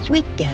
Sweet girl.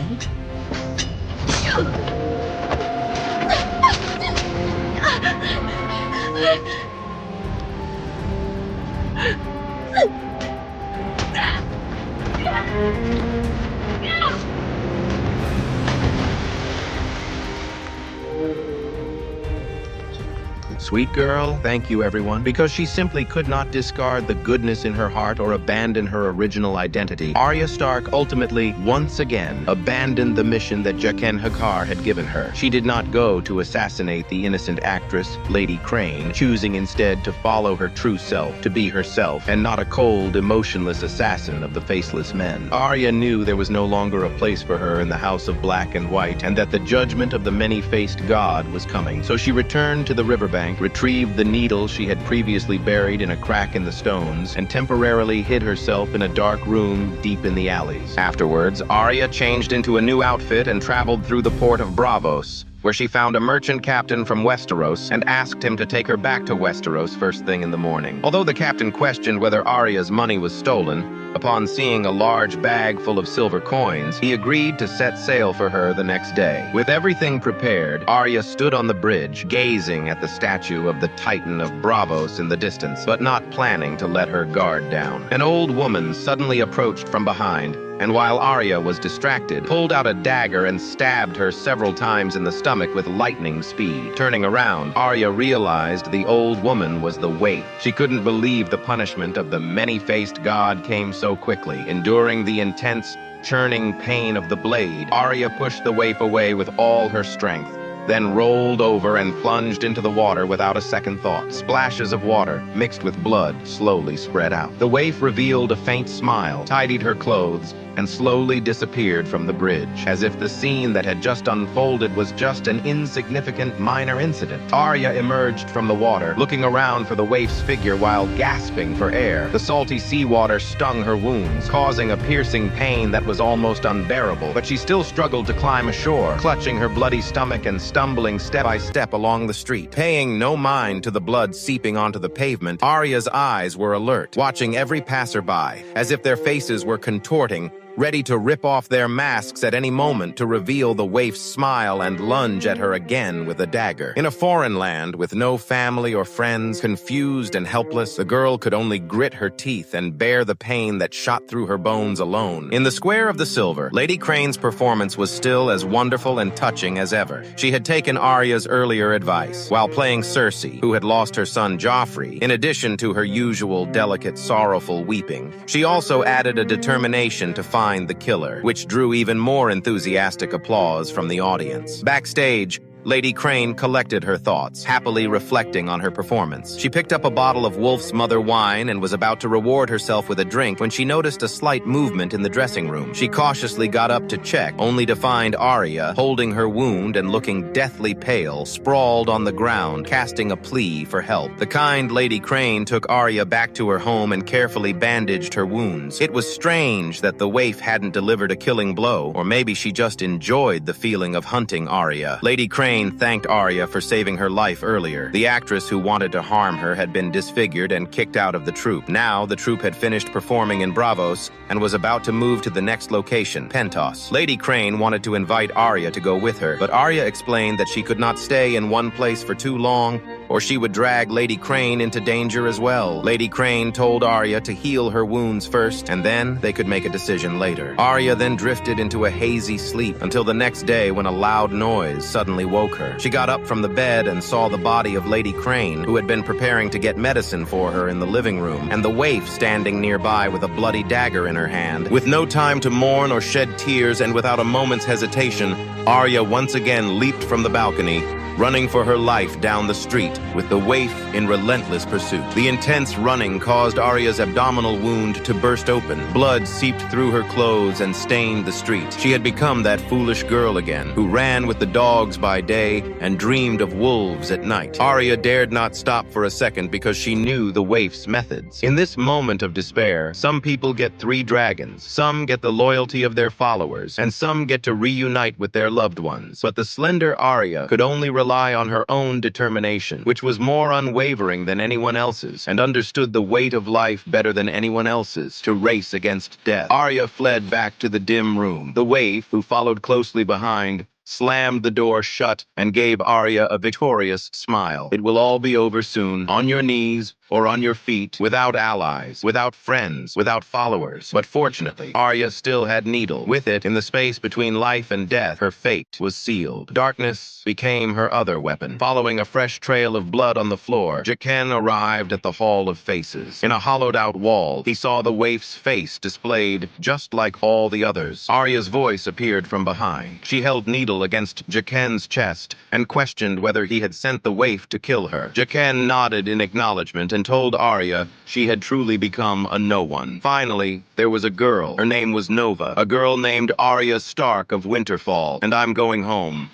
Sweet girl, thank you everyone, because she simply could not discard the goodness in her heart or abandon her original identity. Arya Stark ultimately, once again, abandoned the mission that Jaqen H'ghar had given her. She did not go to assassinate the innocent actress, Lady Crane, choosing instead to follow her true self, to be herself, and not a cold, emotionless assassin of the Faceless Men. Arya knew there was no longer a place for her in the House of Black and White, and that the judgment of the many-faced god was coming. So she returned to the riverbank, retrieved the needle she had previously buried in a crack in the stones, and temporarily hid herself in a dark room deep in the alleys. Afterwards, Arya changed into a new outfit and traveled through the port of Braavos, where she found a merchant captain from Westeros and asked him to take her back to Westeros first thing in the morning. Although the captain questioned whether Arya's money was stolen, upon seeing a large bag full of silver coins, he agreed to set sail for her the next day. With everything prepared, Arya stood on the bridge, gazing at the statue of the Titan of Braavos in the distance, but not planning to let her guard down. An old woman suddenly approached from behind, and while Arya was distracted, pulled out a dagger and stabbed her several times in the stomach with lightning speed. Turning around, Arya realized the old woman was the waif. She couldn't believe the punishment of the many-faced god came so quickly. Enduring the intense, churning pain of the blade, Arya pushed the waif away with all her strength, then rolled over and plunged into the water without a second thought. Splashes of water, mixed with blood, slowly spread out. The waif revealed a faint smile, tidied her clothes, and slowly disappeared from the bridge, as if the scene that had just unfolded was just an insignificant minor incident. Arya emerged from the water, looking around for the waif's figure while gasping for air. The salty seawater stung her wounds, causing a piercing pain that was almost unbearable, but she still struggled to climb ashore, clutching her bloody stomach and stumbling step by step along the street. Paying no mind to the blood seeping onto the pavement, Arya's eyes were alert, watching every passerby, as if their faces were contorting, ready to rip off their masks at any moment to reveal the waif's smile and lunge at her again with a dagger. In a foreign land, with no family or friends, confused and helpless, the girl could only grit her teeth and bear the pain that shot through her bones alone. In the Square of the Silver, Lady Crane's performance was still as wonderful and touching as ever. She had taken Arya's earlier advice. While playing Cersei, who had lost her son Joffrey, in addition to her usual delicate, sorrowful weeping, she also added a determination to find the killer, which drew even more enthusiastic applause from the audience. Backstage, Lady Crane collected her thoughts, happily reflecting on her performance. She picked up a bottle of Wolf's Mother wine and was about to reward herself with a drink when she noticed a slight movement in the dressing room. She cautiously got up to check, only to find Arya, holding her wound and looking deathly pale, sprawled on the ground, casting a plea for help. The kind Lady Crane took Arya back to her home and carefully bandaged her wounds. It was strange that the waif hadn't delivered a killing blow, or maybe she just enjoyed the feeling of hunting Arya. Lady Crane thanked Arya for saving her life earlier. The actress who wanted to harm her had been disfigured and kicked out of the troupe. Now, the troupe had finished performing in Braavos and was about to move to the next location, Pentos. Lady Crane wanted to invite Arya to go with her, but Arya explained that she could not stay in one place for too long, or she would drag Lady Crane into danger as well. Lady Crane told Arya to heal her wounds first, and then they could make a decision later. Arya then drifted into a hazy sleep until the next day when a loud noise suddenly woke her. She got up from the bed and saw the body of Lady Crane, who had been preparing to get medicine for her in the living room, and the waif standing nearby with a bloody dagger in her hand. With no time to mourn or shed tears, and without a moment's hesitation, Arya once again leaped from the balcony, running for her life down the street, with the waif in relentless pursuit. The intense running caused Arya's abdominal wound to burst open. Blood seeped through her clothes and stained the street. She had become that foolish girl again, who ran with the dogs by day and dreamed of wolves at night. Arya dared not stop for a second because she knew the waif's methods. In this moment of despair, some people get 3 dragons, some get the loyalty of their followers, and some get to reunite with their loved ones. But the slender Arya could only rely on her own determination, which was more unwavering than anyone else's, and understood the weight of life better than anyone else's, to race against death. Arya fled back to the dim room. The waif, who followed closely behind, slammed the door shut and gave Arya a victorious smile. It will all be over soon, on your knees or on your feet, without allies, without friends, without followers. But fortunately, Arya still had Needle. With it, in the space between life and death, her fate was sealed. Darkness became her other weapon. Following a fresh trail of blood on the floor, Jaqen arrived at the Hall of Faces. In a hollowed-out wall, he saw the waif's face displayed just like all the others. Arya's voice appeared from behind. She held Needle against Jaqen's chest and questioned whether he had sent the waif to kill her. Jaqen nodded in acknowledgement and told Arya she had truly become a no one. Finally, there was a girl. Her name was Nova, a girl named Arya Stark of Winterfell, and I'm going home.